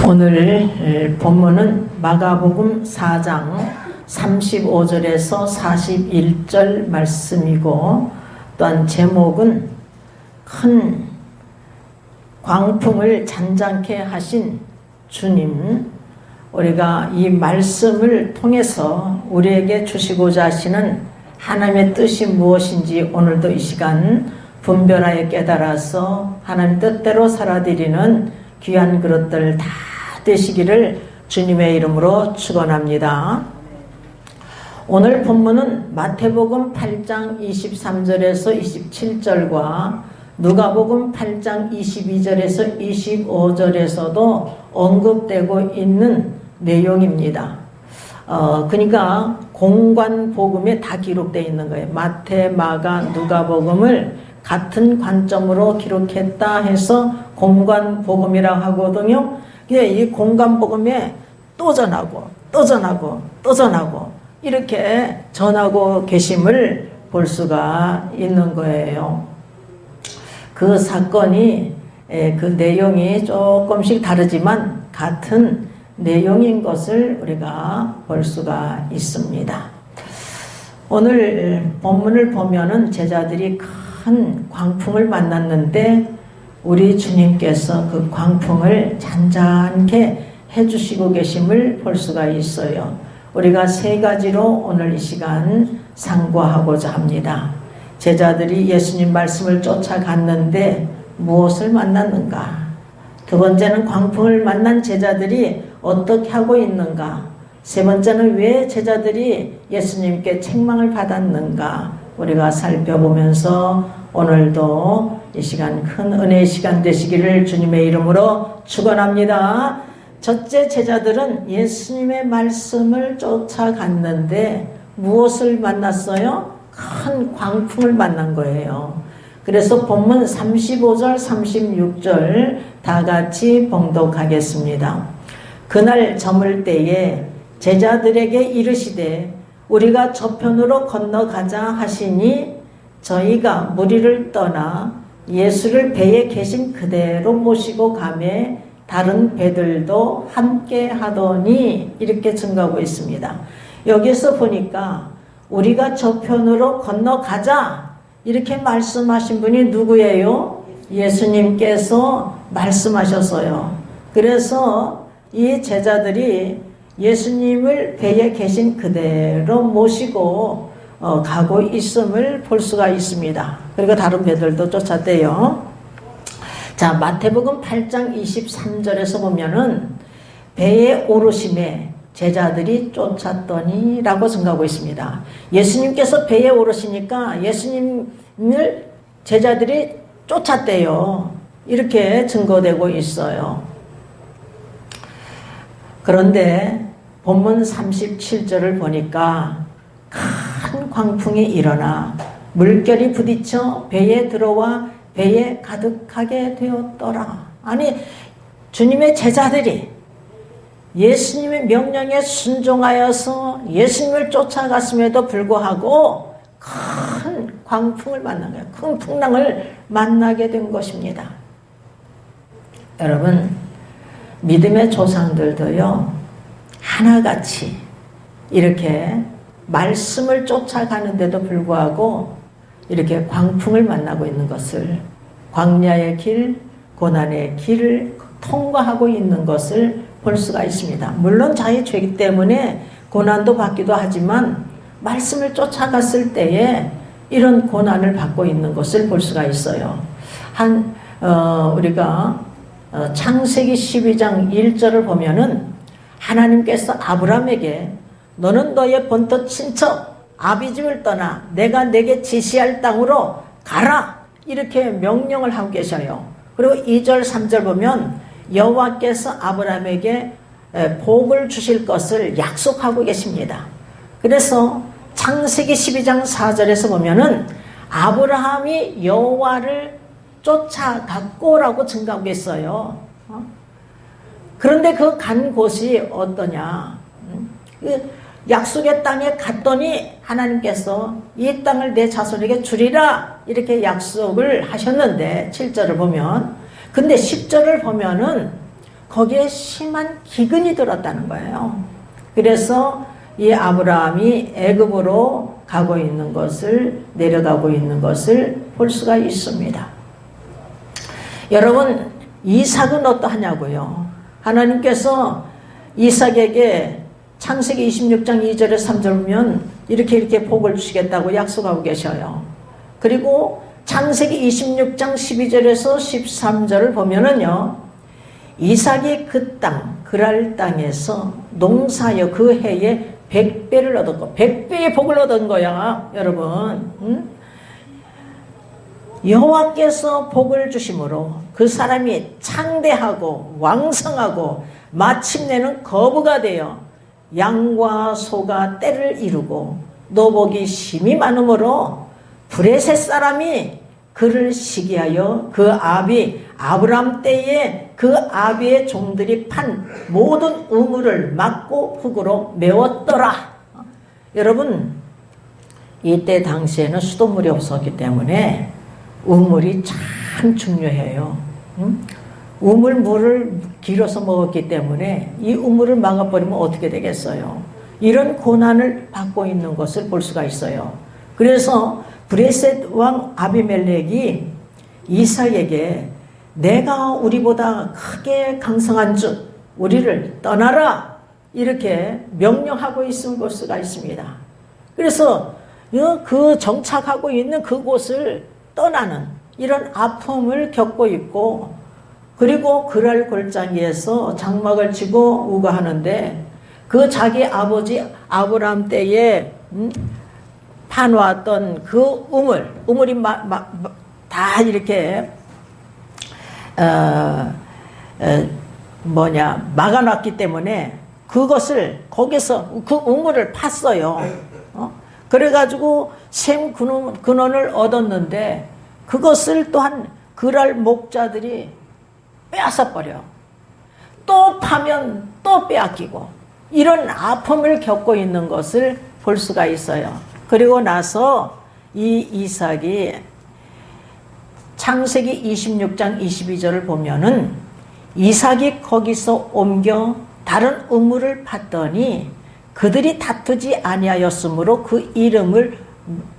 오늘 본문은 마가복음 4장 35절에서 41절 말씀이고, 또한 제목은 큰 광풍을 잔잔케 하신 주님, 우리가 이 말씀을 통해서 우리에게 주시고자 하시는 하나님의 뜻이 무엇인지 오늘도 이 시간 분별하여 깨달아서 하나님 뜻대로 살아드리는 귀한 그릇들 다 되시기를 주님의 이름으로 축원합니다. 오늘 본문은 마태복음 8장 23절에서 27절과 누가복음 8장 22절에서 25절에서도 언급되고 있는 내용입니다. 그러니까 공관복음에 다 기록되어 있는 거예요. 마태, 마가, 누가복음을 같은 관점으로 기록했다 해서 공관복음이라고 하거든요. 이 공관복음에 또 전하고 이렇게 전하고 계심을 볼 수가 있는 거예요. 그 사건이 그 내용이 조금씩 다르지만 같은 내용인 것을 우리가 볼 수가 있습니다. 오늘 본문을 보면은 제자들이 큰 광풍을 만났는데 우리 주님께서 그 광풍을 잔잔케 해주시고 계심을 볼 수가 있어요. 우리가 세 가지로 오늘 이 시간 상고하고자 합니다. 제자들이 예수님 말씀을 쫓아갔는데 무엇을 만났는가? 두 번째는 광풍을 만난 제자들이 어떻게 하고 있는가? 세 번째는 왜 제자들이 예수님께 책망을 받았는가? 우리가 살펴보면서 오늘도 이 시간 큰 은혜의 시간 되시기를 주님의 이름으로 축원합니다. 첫째, 제자들은 예수님의 말씀을 쫓아갔는데 무엇을 만났어요? 큰 광풍을 만난 거예요. 그래서 본문 35절, 36절 다 같이 봉독하겠습니다. 그날 저물 때에 제자들에게 이르시되 우리가 저편으로 건너가자 하시니 저희가 무리를 떠나 예수를 배에 계신 그대로 모시고 가매 다른 배들도 함께 하더니 이렇게 증거하고 있습니다. 여기서 보니까 우리가 저편으로 건너가자 이렇게 말씀하신 분이 누구예요? 예수님께서 말씀하셨어요. 그래서 이 제자들이 예수님을 배에 계신 그대로 모시고 가고 있음을 볼 수가 있습니다. 그리고 다른 배들도 쫓았대요. 자, 마태복음 8장 23절에서 보면은 배에 오르심에 제자들이 쫓았더니 라고 증가하고 있습니다. 예수님께서 배에 오르시니까 예수님을 제자들이 쫓았대요. 이렇게 증거되고 있어요. 그런데 본문 37절을 보니까 큰 광풍이 일어나 물결이 부딪혀 배에 들어와 배에 가득하게 되었더라. 아니, 주님의 제자들이 예수님의 명령에 순종하여서 예수님을 쫓아갔음에도 불구하고 큰 광풍을 만난 거예요. 큰 풍랑을 만나게 된 것입니다. 여러분, 믿음의 조상들도요, 하나같이 이렇게 말씀을 쫓아가는데도 불구하고 이렇게 광풍을 만나고 있는 것을, 광야의 길, 고난의 길을 통과하고 있는 것을 볼 수가 있습니다. 물론 자기 죄이기 때문에 고난도 받기도 하지만 말씀을 쫓아갔을 때에 이런 고난을 받고 있는 것을 볼 수가 있어요. 우리가 창세기 12장 1절을 보면은 하나님께서 아브라함에게 너는 너의 본토 친척 아비집을 떠나 내가 내게 지시할 땅으로 가라 이렇게 명령을 하고 계셔요. 그리고 2절 3절 보면 여호와께서 아브라함에게 복을 주실 것을 약속하고 계십니다. 그래서 창세기 12장 4절에서 보면은 아브라함이 여호와를 쫓아갔고라고 증가하고 있어요. 그런데 그 간 곳이 어떠냐? 약속의 땅에 갔더니 하나님께서 이 땅을 내 자손에게 주리라 이렇게 약속을 하셨는데 7절을 보면, 근데 10절을 보면은 거기에 심한 기근이 들었다는 거예요. 그래서 이 아브라함이 애굽으로 가고 있는 것을, 내려가고 있는 것을 볼 수가 있습니다. 여러분, 이삭은 어떠하냐고요? 하나님께서 이삭에게 창세기 26장 2절에 3절 보면 이렇게 복을 주시겠다고 약속하고 계셔요. 그리고 창세기 26장 12절에서 13절을 보면은요, 이삭이 그 땅, 그랄 땅에서 농사여 그 해에 100배를 얻었고, 100배의 복을 얻은 거야, 여러분. 응? 여호와께서 복을 주심으로 그 사람이 창대하고 왕성하고 마침내는 거부가 되어 양과 소가 떼를 이루고 노복이 심히 많으므로 브레셋 사람이 그를 시기하여 그 아비 아브람 때에 그 아비의 종들이 판 모든 우물을 막고 흙으로 메웠더라. 여러분, 이때 당시에는 수돗물이 없었기 때문에 우물이 참 중요해요. 우물 물을 길어서 먹었기 때문에 이 우물을 막아버리면 어떻게 되겠어요? 이런 고난을 받고 있는 것을 볼 수가 있어요. 그래서 브레셋 왕 아비멜렉이 이삭에게 내가 우리보다 크게 강성한 주 우리를 떠나라 이렇게 명령하고 있을 수가 있습니다. 그래서 그 정착하고 있는 그곳을 떠나는 이런 아픔을 겪고 있고, 그리고 그랄 골짜기에서 장막을 치고 우거하는데 그 자기 아버지 아브람 때에 파놓았던 그 우물이 다 이렇게 막아놨기 때문에 그것을 거기서 그 우물을 팠어요. 그래가지고 샘 근원을 얻었는데 그것을 또한 그랄 목자들이 빼앗아 버려. 또 파면 또 빼앗기고 이런 아픔을 겪고 있는 것을 볼 수가 있어요. 그리고 나서 이 이삭이 창세기 26장 22절을 보면은 이삭이 거기서 옮겨 다른 우물을 팠더니 그들이 다투지 아니하였으므로 그 이름을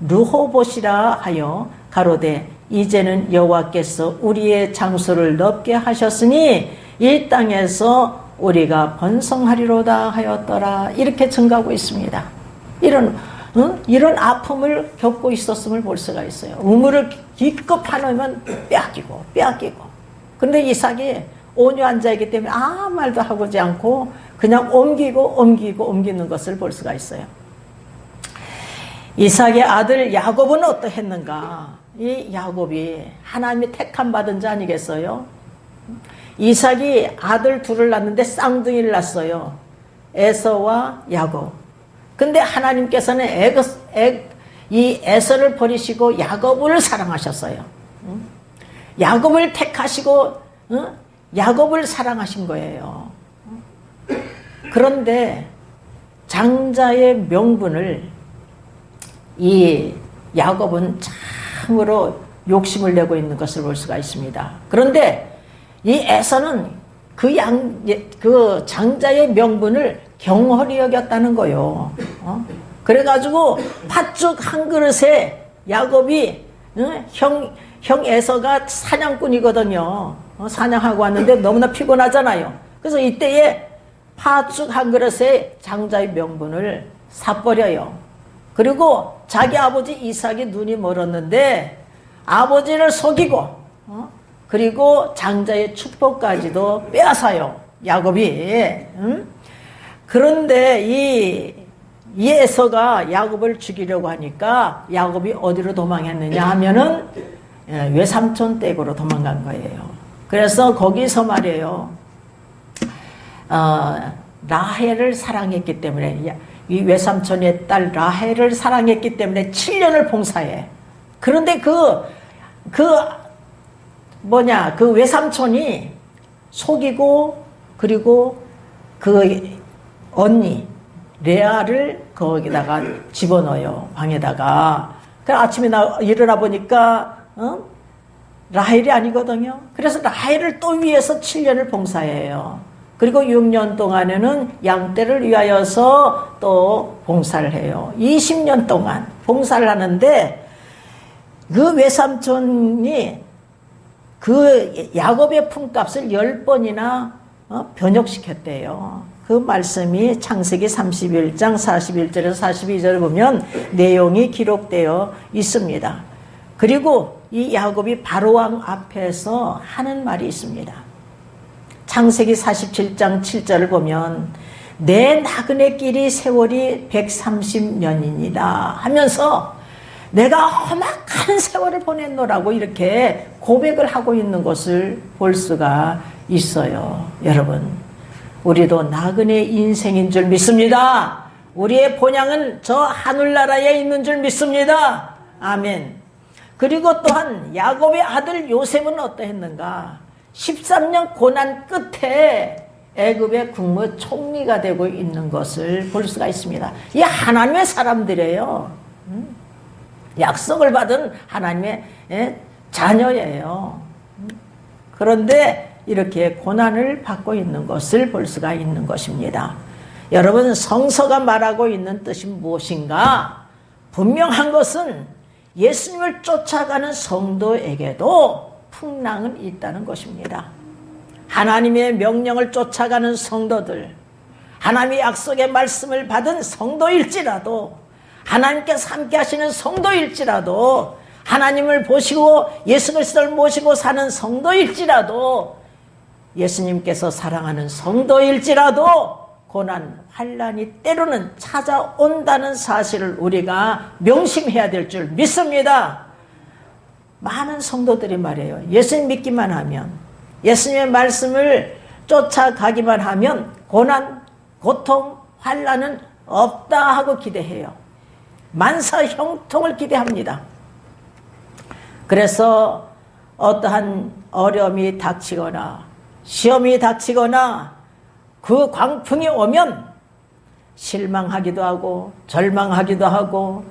르호봇이라 하여 가로되 이제는 여호와께서 우리의 장소를 넓게 하셨으니 이 땅에서 우리가 번성하리로다 하였더라. 이렇게 증가하고 있습니다. 이런 아픔을 겪고 있었음을 볼 수가 있어요. 우물을 기껏 파놓으면 빼앗기고. 그런데 이삭이 온유한 자이기 때문에 아무 말도 하지 않고 그냥 옮기는 것을 볼 수가 있어요. 이삭의 아들 야곱은 어떠했는가? 이 야곱이 하나님이 택함 받은 자 아니겠어요? 이삭이 아들 둘을 낳는데 쌍둥이를 낳았어요. 에서와 야곱. 근데 하나님께서는 이 에서를 버리시고 야곱을 사랑하셨어요. 야곱을 택하시고 야곱을 사랑하신 거예요. 그런데 장자의 명분을 이 야곱은 참으로 욕심을 내고 있는 것을 볼 수가 있습니다. 그런데 이 에서는 그 장자의 명분을 경홀히 여겼다는 거요. 그래가지고 팥죽 한 그릇에 야곱이 형 에서가 사냥꾼이거든요. 사냥하고 왔는데 너무나 피곤하잖아요. 그래서 이때에 팥죽 한 그릇에 장자의 명분을 사버려요. 그리고 자기 아버지 이삭이 눈이 멀었는데 아버지를 속이고 그리고 장자의 축복까지도 빼앗아요. 야곱이. 그런데 이 에서가 야곱을 죽이려고 하니까 야곱이 어디로 도망했느냐 하면은 외삼촌 댁으로 도망간 거예요. 그래서 거기서 말이에요. 라헬을 사랑했기 때문에 이 외삼촌의 딸 라헬을 사랑했기 때문에 7년을 봉사해. 그런데 그 외삼촌이 속이고 그리고 그 언니 레아를 거기다가 집어넣어요. 방에다가. 그래서 아침에 일어나 보니까 라헬이 아니거든요. 그래서 라헬을 또 위해서 7년을 봉사해요. 그리고 6년 동안에는 양떼를 위하여서 또 봉사를 해요. 20년 동안 봉사를 하는데 그 외삼촌이 그 야곱의 품값을 10번이나 변역시켰대요. 그 말씀이 창세기 31장 41절에서 42절을 보면 내용이 기록되어 있습니다. 그리고 이 야곱이 바로왕 앞에서 하는 말이 있습니다. 창세기 47장 7절을 보면 내 나그네 길이 세월이 130년이니라 하면서 내가 험악한 세월을 보냈노라고 이렇게 고백을 하고 있는 것을 볼 수가 있어요. 여러분, 우리도 나그네 인생인 줄 믿습니다. 우리의 본향은 저 하늘나라에 있는 줄 믿습니다. 아멘. 그리고 또한 야곱의 아들 요셉은 어떠했는가? 13년 고난 끝에 애굽의 국무총리가 되고 있는 것을 볼 수가 있습니다. 이 하나님의 사람들이에요. 약속을 받은 하나님의 자녀예요. 그런데 이렇게 고난을 받고 있는 것을 볼 수가 있는 것입니다. 여러분, 성서가 말하고 있는 뜻이 무엇인가? 분명한 것은 예수님을 쫓아가는 성도에게도 풍랑은 있다는 것입니다. 하나님의 명령을 쫓아가는 성도들, 하나님의 약속의 말씀을 받은 성도일지라도, 하나님께서 함께 하시는 성도일지라도, 하나님을 보시고 예수 그리스도를 모시고 사는 성도일지라도, 예수님께서 사랑하는 성도일지라도 고난, 환난이 때로는 찾아온다는 사실을 우리가 명심해야 될 줄 믿습니다. 많은 성도들이 말해요. 예수님 믿기만 하면, 예수님의 말씀을 쫓아가기만 하면 고난, 고통, 환난은 없다 하고 기대해요. 만사 형통을 기대합니다. 그래서 어떠한 어려움이 닥치거나 시험이 닥치거나 그 광풍이 오면 실망하기도 하고 절망하기도 하고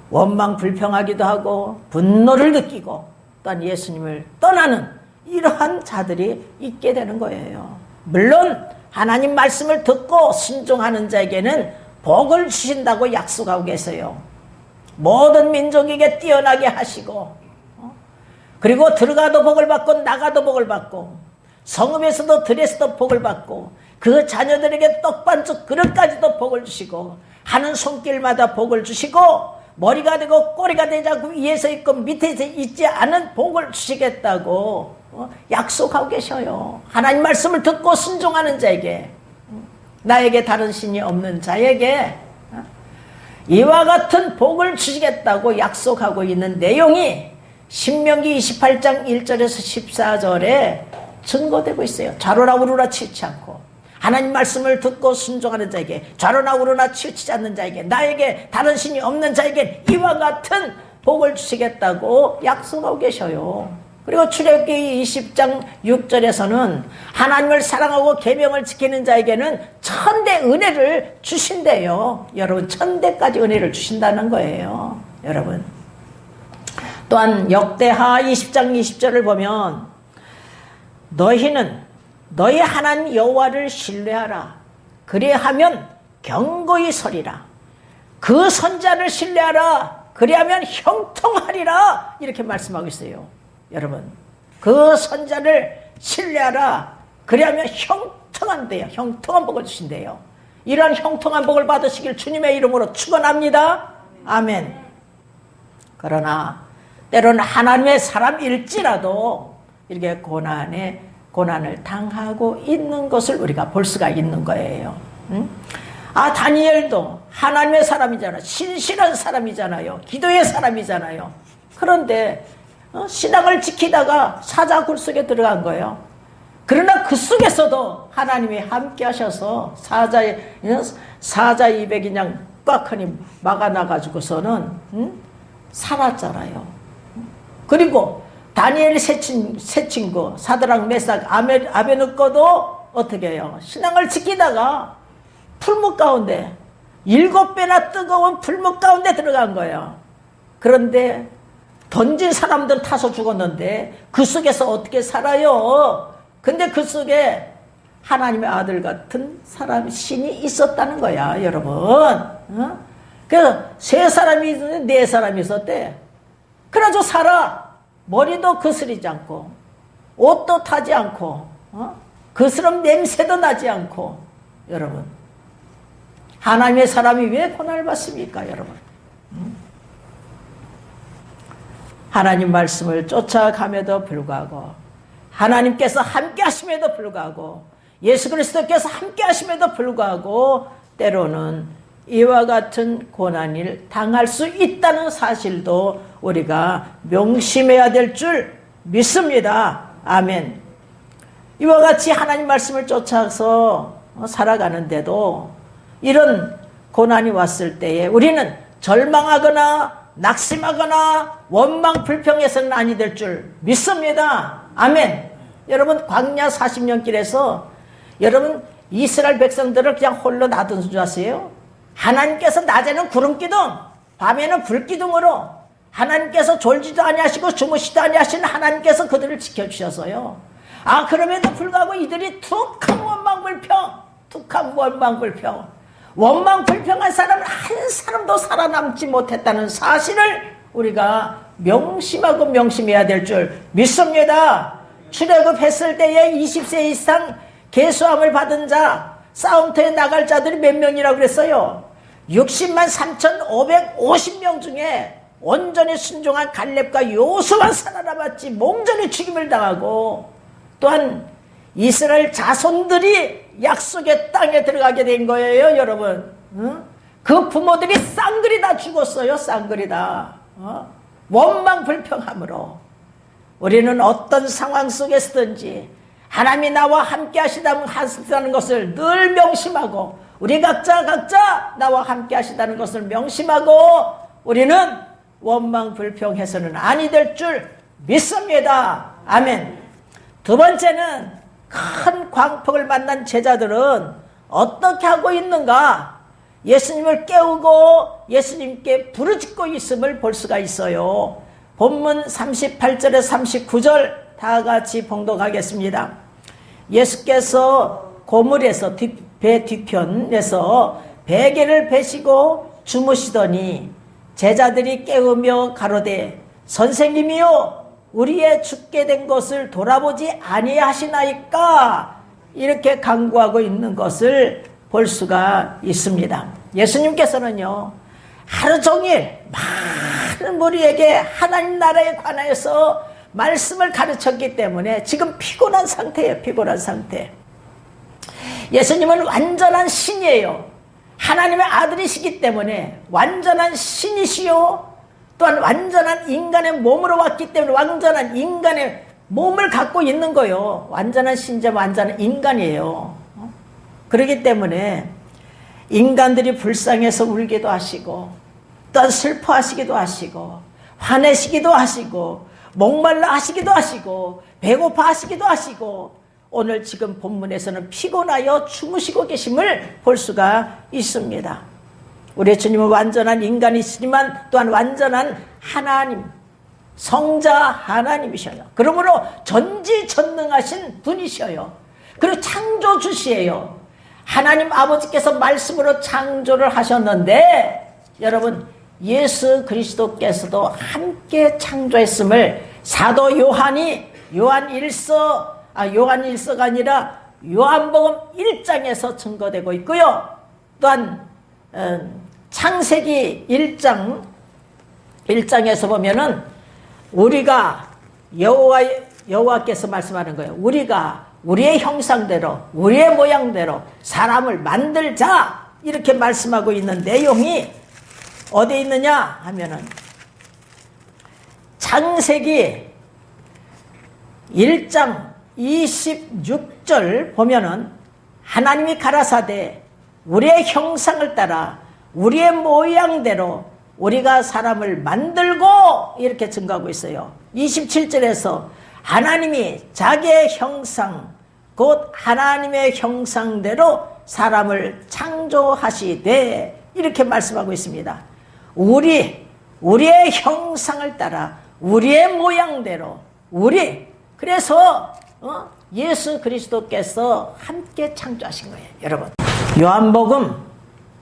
원망 불평하기도 하고 분노를 느끼고 또한 예수님을 떠나는 이러한 자들이 있게 되는 거예요. 물론 하나님 말씀을 듣고 순종하는 자에게는 복을 주신다고 약속하고 계세요. 모든 민족에게 뛰어나게 하시고 그리고 들어가도 복을 받고 나가도 복을 받고 성읍에서도 들에서도 복을 받고 그 자녀들에게 떡반죽 그릇까지도 복을 주시고 하는 손길마다 복을 주시고 머리가 되고 꼬리가 되지 않고 위에서 있고 밑에서 있지 않은 복을 주시겠다고 약속하고 계셔요. 하나님 말씀을 듣고 순종하는 자에게, 나에게 다른 신이 없는 자에게 이와 같은 복을 주시겠다고 약속하고 있는 내용이 신명기 28장 1절에서 14절에 증거되고 있어요. 좌로나 우로나 치우치 않고 하나님 말씀을 듣고 순종하는 자에게, 좌로나 우로나 치우치지 않는 자에게, 나에게 다른 신이 없는 자에게 이와 같은 복을 주시겠다고 약속하고 계셔요. 그리고 출애굽기 20장 6절에서는 하나님을 사랑하고 계명을 지키는 자에게는 천대 은혜를 주신대요. 여러분, 천대까지 은혜를 주신다는 거예요. 여러분, 또한 역대하 20장 20절을 보면 너희는 너희 하나님 여호와를 신뢰하라. 그리하면 경고히 서리라. 그 선자를 신뢰하라. 그리하면 형통하리라. 이렇게 말씀하고 있어요. 여러분, 그 선자를 신뢰하라. 그리하면 형통한대요. 형통한 복을 주신대요. 이러한 형통한 복을 받으시길 주님의 이름으로 축원합니다. 아멘. 그러나 때로는 하나님의 사람일지라도 이렇게 고난을 당하고 있는 것을 우리가 볼 수가 있는 거예요. 다니엘도 하나님의 사람이잖아요. 신실한 사람이잖아요. 기도의 사람이잖아요. 그런데 신앙을 지키다가 사자 굴 속에 들어간 거예요. 그러나 그 속에서도 하나님이 함께 하셔서 사자 입에 그냥 꽉하니 막아놔가지고서는 살았잖아요. 그리고 다니엘의 세 친구 사드락 메삭 아베느고도 어떻게 해요? 신앙을 지키다가 풀무 가운데 7배나 뜨거운 풀무 가운데 들어간 거예요. 그런데 던진 사람들 타서 죽었는데 그 속에서 어떻게 살아요? 근데 그 속에 하나님의 아들 같은 사람, 신이 있었다는 거야, 여러분. 그래서 세 사람이 있는데 네 사람이 있었대. 그래가지고 살아. 머리도 거스리지 않고, 옷도 타지 않고, 거스름 냄새도 나지 않고, 여러분. 하나님의 사람이 왜 고난을 받습니까, 여러분? 하나님 말씀을 쫓아감에도 불구하고, 하나님께서 함께 하심에도 불구하고, 예수 그리스도께서 함께 하심에도 불구하고, 때로는 이와 같은 고난을 당할 수 있다는 사실도 우리가 명심해야 될 줄 믿습니다. 아멘. 이와 같이 하나님 말씀을 쫓아서 살아가는데도 이런 고난이 왔을 때에 우리는 절망하거나 낙심하거나 원망 불평해서는 아니 될 줄 믿습니다. 아멘. 여러분, 광야 40년 길에서 여러분 이스라엘 백성들을 그냥 홀로 놔둔 줄 아세요? 하나님께서 낮에는 구름기둥, 밤에는 불기둥으로 하나님께서 졸지도 아니하시고 주무시도 아니하시는 하나님께서 그들을 지켜주셔서요. 그럼에도 불구하고 이들이 툭한 원망불평, 원망불평한 사람은 한 사람도 살아남지 못했다는 사실을 우리가 명심해야 될 줄 믿습니다. 출애굽했을 때에 20세 이상 계수함을 받은 자, 싸움터에 나갈 자들이 몇 명이라고 그랬어요? 60만 3,550명 중에 온전히 순종한 갈렙과 요수만 살아남았지 몽전히 죽임을 당하고, 또한 이스라엘 자손들이 약속의 땅에 들어가게 된 거예요, 여러분. 그 부모들이 쌍그리 다 죽었어요, 쌍그리 다. 원망 불평함으로 우리는 어떤 상황 속에서든지 하나님이 나와 함께 하시다는 것을 늘 명심하고, 우리 각자 나와 함께 하시다는 것을 명심하고, 우리는 원망 불평해서는 아니 될 줄 믿습니다. 아멘. 두 번째는 큰 광풍을 만난 제자들은 어떻게 하고 있는가? 예수님을 깨우고 예수님께 부르짖고 있음을 볼 수가 있어요. 본문 38절에 39절 다 같이 봉독하겠습니다. 예수께서 고물에서 배 뒤편에서 베개를 베시고 주무시더니 제자들이 깨우며 가로되 선생님이요 우리의 죽게 된 것을 돌아보지 아니하시나이까, 이렇게 간구하고 있는 것을 볼 수가 있습니다. 예수님께서는요 하루 종일 많은 무리에게 하나님 나라에 관하여서 말씀을 가르쳤기 때문에 지금 피곤한 상태예요. 피곤한 상태. 예수님은 완전한 신이에요. 하나님의 아들이시기 때문에 완전한 신이시요, 또한 완전한 인간의 몸으로 왔기 때문에 완전한 인간의 몸을 갖고 있는 거예요. 완전한 신자, 완전한 인간이에요. 그렇기 때문에 인간들이 불쌍해서 울기도 하시고, 또한 슬퍼하시기도 하시고, 화내시기도 하시고, 목말라 하시기도 하시고, 배고파 하시기도 하시고, 오늘 지금 본문에서는 피곤하여 주무시고 계심을 볼 수가 있습니다. 우리 주님은 완전한 인간이시지만 또한 완전한 하나님, 성자 하나님이셔요. 그러므로 전지전능하신 분이셔요. 그리고 창조주시예요. 하나님 아버지께서 말씀으로 창조를 하셨는데, 여러분 예수 그리스도께서도 함께 창조했음을 사도 요한이 요한일서가 아니라 요한복음 1장에서 증거되고 있고요. 또한 창세기 1장에서 보면은 우리가 여호와께서 말씀하는 거예요. 우리가 우리의 형상대로 우리의 모양대로 사람을 만들자, 이렇게 말씀하고 있는 내용이 어디에 있느냐 하면은 창세기 1장 26절 보면은 하나님이 가라사대 우리의 형상을 따라 우리의 모양대로 우리가 사람을 만들고, 이렇게 증거하고 있어요. 27절에서 하나님이 자기의 형상 곧 하나님의 형상대로 사람을 창조하시되, 이렇게 말씀하고 있습니다. 우리의 형상을 따라 우리의 모양대로 그래서 예수 그리스도께서 함께 창조하신 거예요. 여러분, 요한복음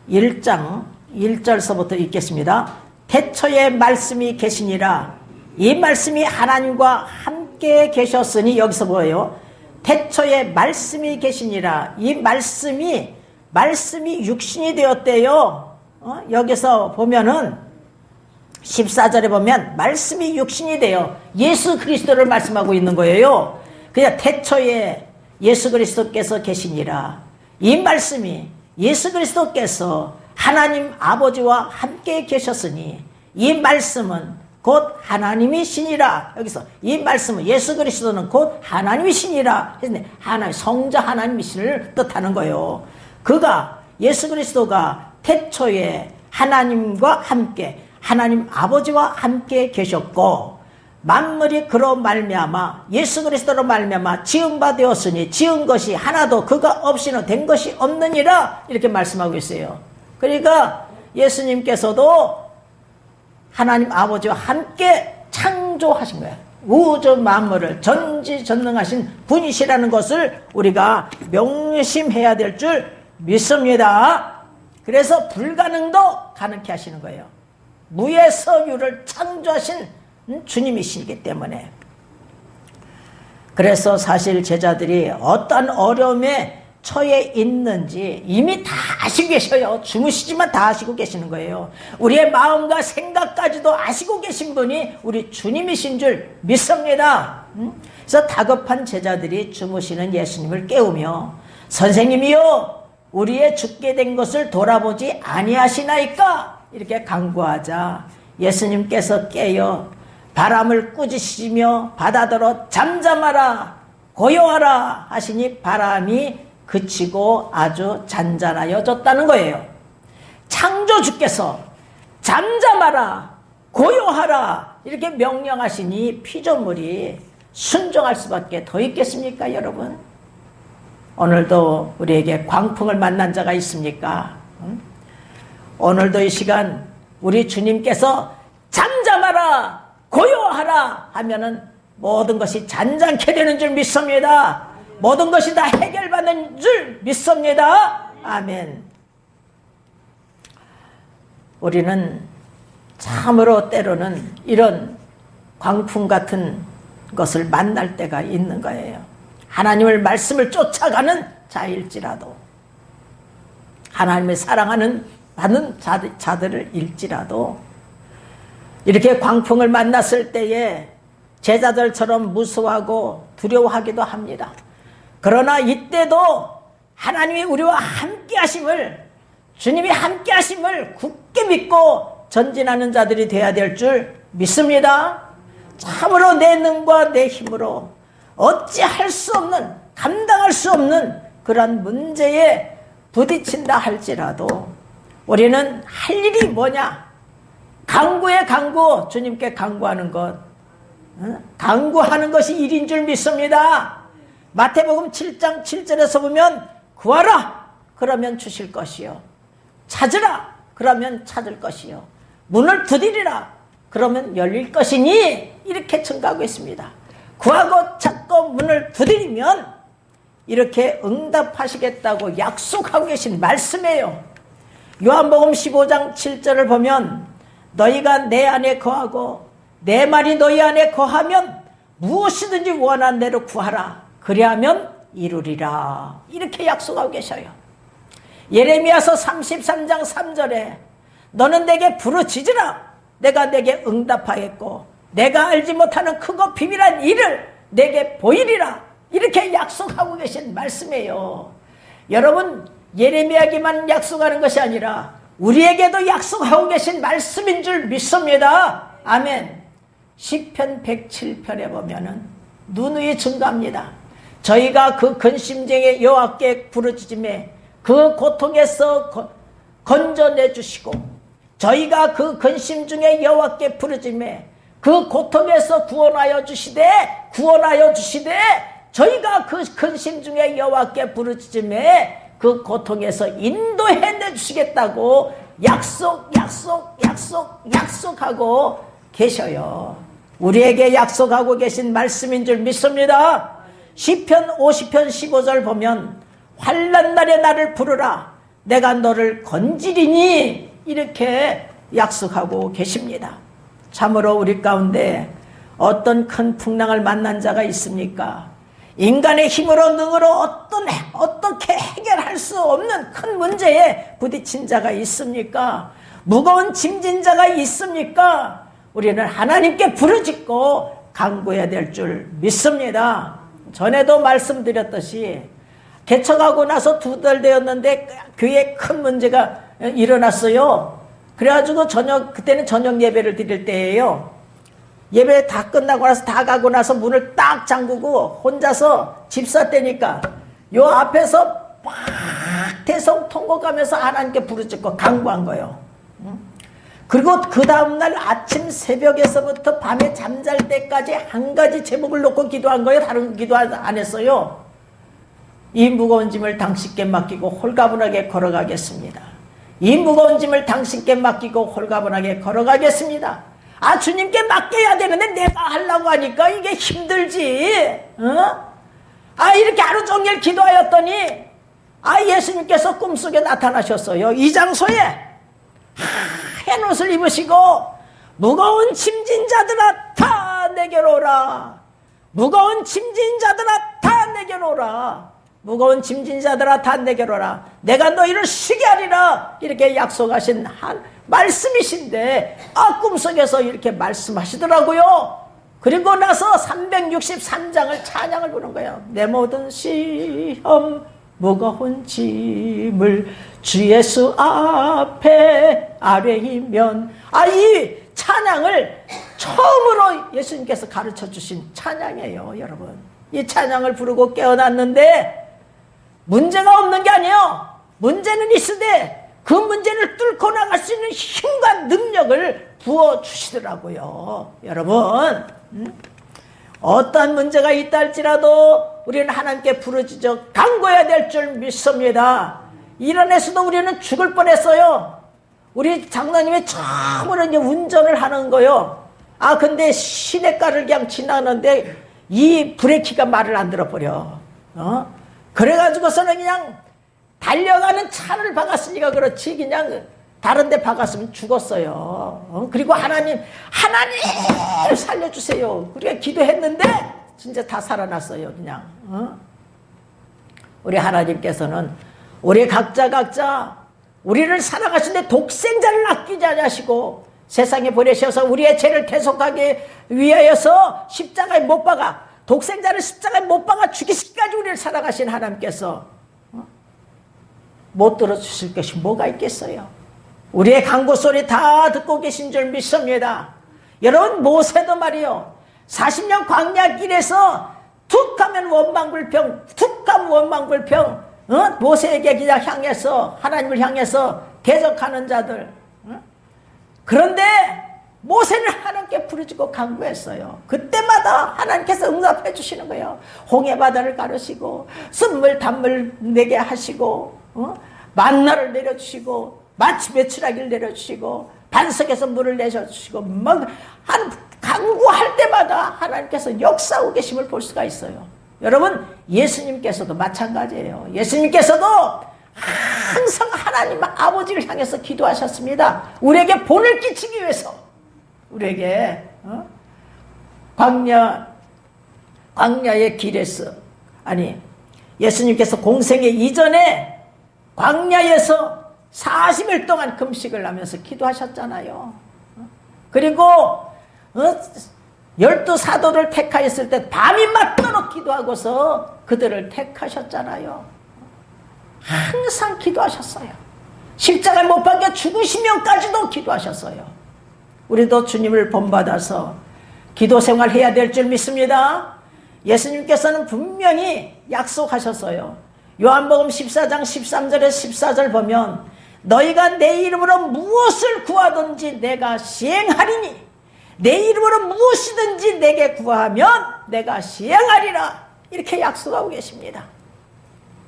1장 1절서부터 읽겠습니다. 태초에 말씀이 계시니라. 이 말씀이 하나님과 함께 계셨으니, 여기서 뭐예요? 태초에 말씀이 계시니라. 이 말씀이 육신이 되었대요. 여기서 보면은 14절에 보면 말씀이 육신이 되어 예수 그리스도를 말씀하고 있는 거예요. 그냥 태초에 예수 그리스도께서 계시니라. 이 말씀이 예수 그리스도께서 하나님 아버지와 함께 계셨으니 이 말씀은 곧 하나님이시니라. 여기서 이 말씀은 예수 그리스도는 곧 하나님이시니라. 하나님, 성자 하나님이시를 뜻하는 거예요. 예수 그리스도가 태초에 하나님과 함께, 하나님 아버지와 함께 계셨고, 만물이 그로 말미암아 예수 그리스도로 말미암아 지은 바 되었으니 지은 것이 하나도 그가 없이는 된 것이 없느니라. 이렇게 말씀하고 있어요. 그러니까 예수님께서도 하나님 아버지와 함께 창조하신 거예요. 우주 만물을 전지전능하신 분이시라는 것을 우리가 명심해야 될 줄 믿습니다. 그래서 불가능도 가능케 하시는 거예요. 무에서 유를 창조하신 주님이시기 때문에. 그래서 사실 제자들이 어떤 어려움에 처해 있는지 이미 다 아시고 계셔요. 주무시지만 다 아시고 계시는 거예요. 우리의 마음과 생각까지도 아시고 계신 분이 우리 주님이신 줄 믿습니다. 그래서 다급한 제자들이 주무시는 예수님을 깨우며, 선생님이요, 우리의 죽게 된 것을 돌아보지 아니하시나이까? 이렇게 간구하자 예수님께서 깨어 바람을 꾸짖으시며 바다더러 잠잠하라 고요하라 하시니 바람이 그치고 아주 잔잔하여졌다는 거예요. 창조주께서 잠잠하라 고요하라 이렇게 명령하시니 피조물이 순종할 수밖에 더 있겠습니까, 여러분? 오늘도 우리에게 광풍을 만난 자가 있습니까? 오늘도 이 시간 우리 주님께서 잠잠하라 고요하라 하면은 모든 것이 잔잔케 되는 줄 믿습니다. 모든 것이 다 해결받는 줄 믿습니다. 아멘. 우리는 참으로 때로는 이런 광풍 같은 것을 만날 때가 있는 거예요. 하나님을 말씀을 쫓아가는 자일지라도, 하나님을 사랑하는 받는 자들을 일지라도 이렇게 광풍을 만났을 때에 제자들처럼 무서워하고 두려워하기도 합니다. 그러나 이때도 하나님이 우리와 함께 하심을, 주님이 함께 하심을 굳게 믿고 전진하는 자들이 되어야 될 줄 믿습니다. 참으로 내 능과 내 힘으로 어찌할 수 없는, 감당할 수 없는 그런 문제에 부딪힌다 할지라도 우리는 할 일이 뭐냐? 간구에 간구, 주님께 간구하는 것, 간구하는 것이 일인 줄 믿습니다. 마태복음 7장 7절에서 보면 구하라 그러면 주실 것이요, 찾으라 그러면 찾을 것이요, 문을 두드리라 그러면 열릴 것이니 이렇게 증가하고 있습니다. 구하고 찾고 문을 두드리면 이렇게 응답하시겠다고 약속하고 계신 말씀이에요. 요한복음 15장 7절을 보면 너희가 내 안에 거하고 내 말이 너희 안에 거하면 무엇이든지 원하는 대로 구하라 그리하면 이루리라 이렇게 약속하고 계셔요. 예레미야서 33장 3절에 너는 내게 부르짖으라 내가 내게 응답하겠고 내가 알지 못하는 크고 비밀한 일을 내게 보이리라 이렇게 약속하고 계신 말씀이에요. 여러분, 예레미야에게만 약속하는 것이 아니라 우리에게도 약속하고 계신 말씀인 줄 믿습니다. 아멘. 시편 107편에 보면은 누누이 증가합니다. 저희가 그 근심쟁이 여호와께 부르짖음에 그 고통에서 건져내 주시고 저희가 그 근심 중에 여호와께 부르짖음에 그 고통에서 구원하여 주시되 저희가 그 근심 중에 여호와께 부르짖음에 그 고통에서 인도해내 주시겠다고 약속하고 계셔요. 우리에게 약속하고 계신 말씀인 줄 믿습니다. 시편 50편 15절 보면 환난 날에 나를 부르라 내가 너를 건지리니 이렇게 약속하고 계십니다. 참으로 우리 가운데 어떤 큰 풍랑을 만난 자가 있습니까? 인간의 힘으로 능으로 어떻게 해결할 수 없는 큰 문제에 부딪힌 자가 있습니까? 무거운 짐진 자가 있습니까? 우리는 하나님께 부르짖고 간구해야 될 줄 믿습니다. 전에도 말씀드렸듯이 개척하고 나서 2달 되었는데 교회에 큰 문제가 일어났어요. 그래가지고 그때는 저녁 예배를 드릴 때예요. 예배 다 끝나고 나서 다 가고 나서 문을 딱 잠그고 혼자서 집사 때니까 요 앞에서 막 대성 통곡하면서 하나님께 부르짖고 간구한 거예요. 그리고 그 다음날 아침 새벽에서부터 밤에 잠잘 때까지 한 가지 제목을 놓고 기도한 거예요. 다른 기도 안 했어요. 이 무거운 짐을 당신께 맡기고 홀가분하게 걸어가겠습니다. 이 무거운 짐을 당신께 맡기고 홀가분하게 걸어가겠습니다. 아, 주님께 맡겨야 되는데 내가 하려고 하니까 이게 힘들지. 이렇게 하루 종일 기도하였더니 예수님께서 꿈속에 나타나셨어요. 이 장소에 하얀 옷을 입으시고 무거운 짐진 자들아 다 내게로 오라. 무거운 짐진 자들아 다 내게로 오라. 무거운 짐진 자들아 다 내게로 오라. 내가 너희를 쉬게 하리라. 이렇게 약속하신 한 말씀이신데 꿈속에서 이렇게 말씀하시더라고요. 그리고 나서 363장을 찬양을 부른 거예요. 내 모든 시험 무거운 짐을 주 예수 앞에 아뢰이면 이 찬양을 처음으로 예수님께서 가르쳐 주신 찬양이에요. 여러분, 이 찬양을 부르고 깨어났는데 문제가 없는 게 아니에요. 문제는 있으되 그 문제를 뚫고 나갈 수 있는 힘과 능력을 부어주시더라고요. 여러분, 어떠한 문제가 있다 할지라도 우리는 하나님께 부르짖어 간구해야 될 줄 믿습니다. 일원에서도 우리는 죽을 뻔했어요. 우리 장로님이 처음으로 이제 운전을 하는 거요. 근데 시내가를 그냥 지나가는데 이 브레이크가 말을 안 들어버려. 그래가지고서는 그냥 달려가는 차를 박았으니까 그렇지 그냥 다른 데 박았으면 죽었어요. 그리고 하나님 살려주세요. 우리가 기도했는데 진짜 다 살아났어요. 그냥. 우리 하나님께서는 우리 각자 우리를 사랑하시는데 독생자를 아끼지 않으시고 세상에 보내셔서 우리의 죄를 대속하기 위하여서 십자가에 못 박아 독생자를 십자가에 못 박아 죽이시기까지 우리를 사랑하신 하나님께서 못 들어주실 것이 뭐가 있겠어요. 우리의 간구 소리 다 듣고 계신 줄 믿습니다. 여러분, 모세도 말이요 40년 광야 길에서 툭 하면 원망불평 툭 하면 원망불평 모세에게 그냥 향해서 하나님을 향해서 대적하는 자들. 그런데 모세는 하나님께 부르짖고 간구했어요. 그때마다 하나님께서 응답해 주시는 거예요. 홍해 바다를 가르시고 쓴물 단물 내게 하시고 만나를 내려주시고 마치 메추라기를 내려주시고 반석에서 물을 내려주시고 막 간구할 때마다 하나님께서 역사하고 계심을 볼 수가 있어요. 여러분, 예수님께서도 마찬가지예요. 예수님께서도 항상 하나님 아버지를 향해서 기도하셨습니다. 우리에게 본을 끼치기 위해서 우리에게 광야의 길에서 예수님께서 공생의 이전에 광야에서 40일 동안 금식을 하면서 기도하셨잖아요. 그리고 12사도를 택하였을 때 밤이 맞도록 기도하고서 그들을 택하셨잖아요. 항상 기도하셨어요. 십자가에 못 박혀 죽으시면까지도 기도하셨어요. 우리도 주님을 본받아서 기도 생활해야 될 줄 믿습니다. 예수님께서는 분명히 약속하셨어요. 요한복음 14장 13절에 14절 보면 너희가 내 이름으로 무엇을 구하든지 내가 시행하리니 내 이름으로 무엇이든지 내게 구하면 내가 시행하리라. 이렇게 약속하고 계십니다.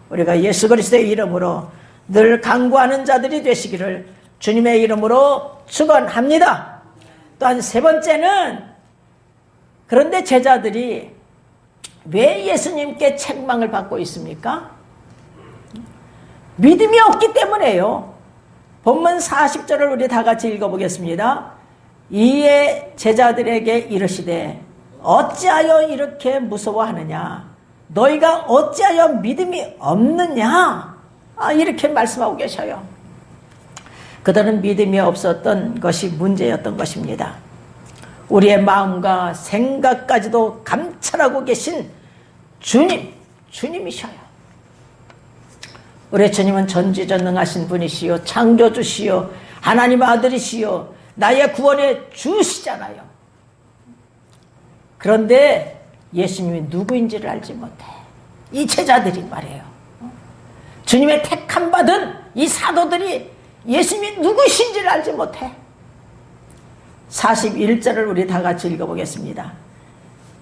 우리가 예수 그리스도의 이름으로 늘 간구하는 자들이 되시기를 주님의 이름으로 축원합니다. 또한 세 번째는 그런데 제자들이 왜 예수님께 책망을 받고 있습니까? 믿음이 없기 때문에요. 본문 40절을 우리 다 같이 읽어보겠습니다. 이에 제자들에게 이르시되 어찌하여 이렇게 무서워하느냐? 너희가 어찌하여 믿음이 없느냐? 이렇게 말씀하고 계셔요. 그들은 믿음이 없었던 것이 문제였던 것입니다. 우리의 마음과 생각까지도 감찰하고 계신 주님이셔요. 우리 주님은 전지전능하신 분이시요 창조주시요 하나님 아들이시요 나의 구원의 주시잖아요. 그런데 예수님이 누구인지를 알지 못해. 이 제자들이 말해요. 주님의 택함 받은 이 사도들이 예수님이 누구신지를 알지 못해. 41절을 우리 다 같이 읽어보겠습니다.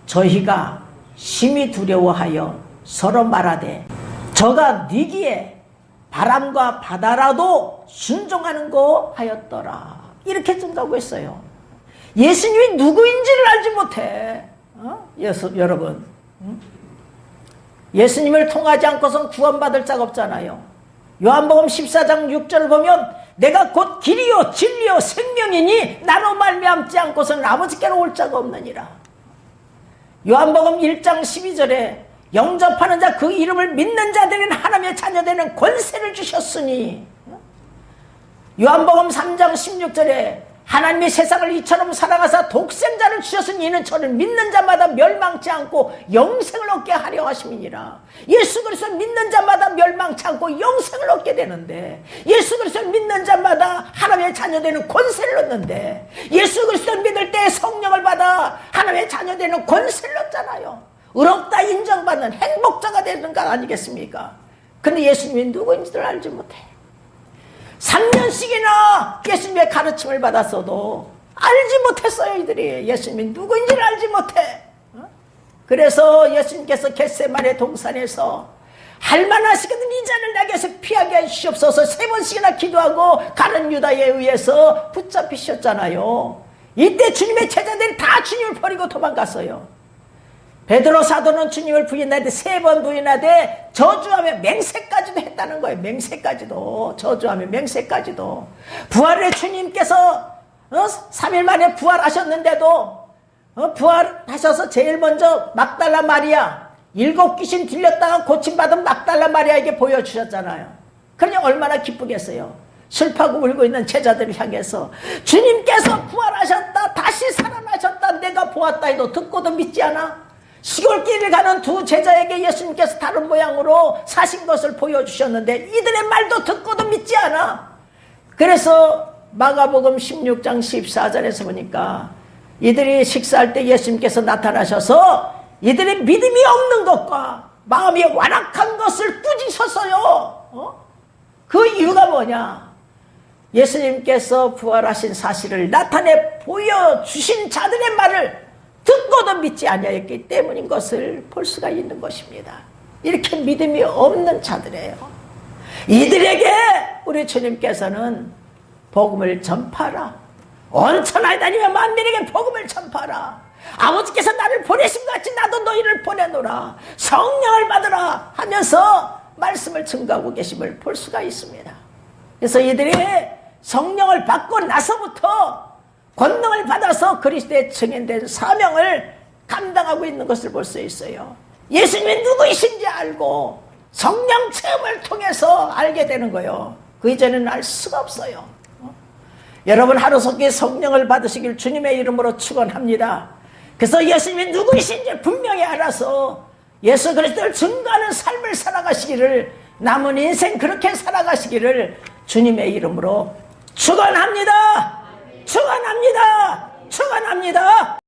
저희가 심히 두려워하여 서로 말하되 저가 네기에 바람과 바다라도 순종하는 거 하였더라. 이렇게 증가하고 있어요. 예수님이 누구인지를 알지 못해. 여러분, 예수님을 통하지 않고선 구원받을 자가 없잖아요. 요한복음 14장 6절을 보면 내가 곧 길이요 진리요 생명이니 나로 말미암지 않고서는 아버지께로 올 자가 없느니라. 요한복음 1장 12절에 영접하는 자 그 이름을 믿는 자들은 하나님의 자녀되는 권세를 주셨으니, 요한복음 3장 16절에 하나님의 세상을 이처럼 사랑하사 독생자를 주셨으니 이는 저를 믿는 자마다 멸망치 않고 영생을 얻게 하려 하심이니라. 예수 그리스도를 믿는 자마다 멸망치 않고 영생을 얻게 되는데, 예수 그리스도를 믿는 자마다 하나님의 자녀되는 권세를 얻는데, 예수 그리스도를 믿을 때 성령을 받아 하나님의 자녀되는 권세를 얻잖아요. 의롭다 인정받는 행복자가 되는 것 아니겠습니까? 근데 예수님이 누구인지를 알지 못해. 3년씩이나 예수님의 가르침을 받았어도 알지 못했어요. 이들이 예수님이 누구인지를 알지 못해. 그래서 예수님께서 겟세마네 동산에서 할만하시거든 이 잔을 내게서 피하게 하시옵소서 3번씩이나 기도하고 가는 유다에 의해서 붙잡히셨잖아요. 이때 주님의 제자들이 다 주님을 버리고 도망갔어요. 베드로 사도는 주님을 부인하되 3번 부인하되 저주하며 맹세까지도 했다는 거예요. 맹세까지도. 저주하며 맹세까지도. 부활의 주님께서 3일 만에 부활하셨는데도 부활하셔서 제일 먼저 막달라 마리아 7 귀신 들렸다가 고침받은 막달라 마리아에게 보여주셨잖아요. 그러니 얼마나 기쁘겠어요. 슬퍼하고 울고 있는 제자들을 향해서 주님께서 부활하셨다 다시 살아나셨다 내가 보았다 해도 듣고도 믿지 않아? 시골길을 가는 2 제자에게 예수님께서 다른 모양으로 사신 것을 보여주셨는데 이들의 말도 듣고도 믿지 않아. 그래서 마가복음 16장 14절에서 보니까 이들이 식사할 때 예수님께서 나타나셔서 이들의 믿음이 없는 것과 마음이 완악한 것을 꾸짖었어요. 그 이유가 뭐냐? 예수님께서 부활하신 사실을 나타내 보여주신 자들의 말을 듣고도 믿지 아니하였기 때문인 것을 볼 수가 있는 것입니다. 이렇게 믿음이 없는 자들이에요. 이들에게 우리 주님께서는 복음을 전파하라. 온 천하에 다니며 만민에게 복음을 전파하라. 아버지께서 나를 보내신 것 같이 나도 너희를 보내노라. 성령을 받으라 하면서 말씀을 증거하고 계심을 볼 수가 있습니다. 그래서 이들이 성령을 받고 나서부터 권능을 받아서 그리스도의 증인된 사명을 감당하고 있는 것을 볼 수 있어요. 예수님이 누구이신지 알고 성령 체험을 통해서 알게 되는 거예요. 그 이전에는 알 수가 없어요. 여러분 하루속히 성령을 받으시길 주님의 이름으로 축원합니다. 그래서 예수님이 누구이신지 분명히 알아서 예수 그리스도를 증거하는 삶을 살아가시기를, 남은 인생 그렇게 살아가시기를 주님의 이름으로 축원합니다. 축원합니다. 축원합니다.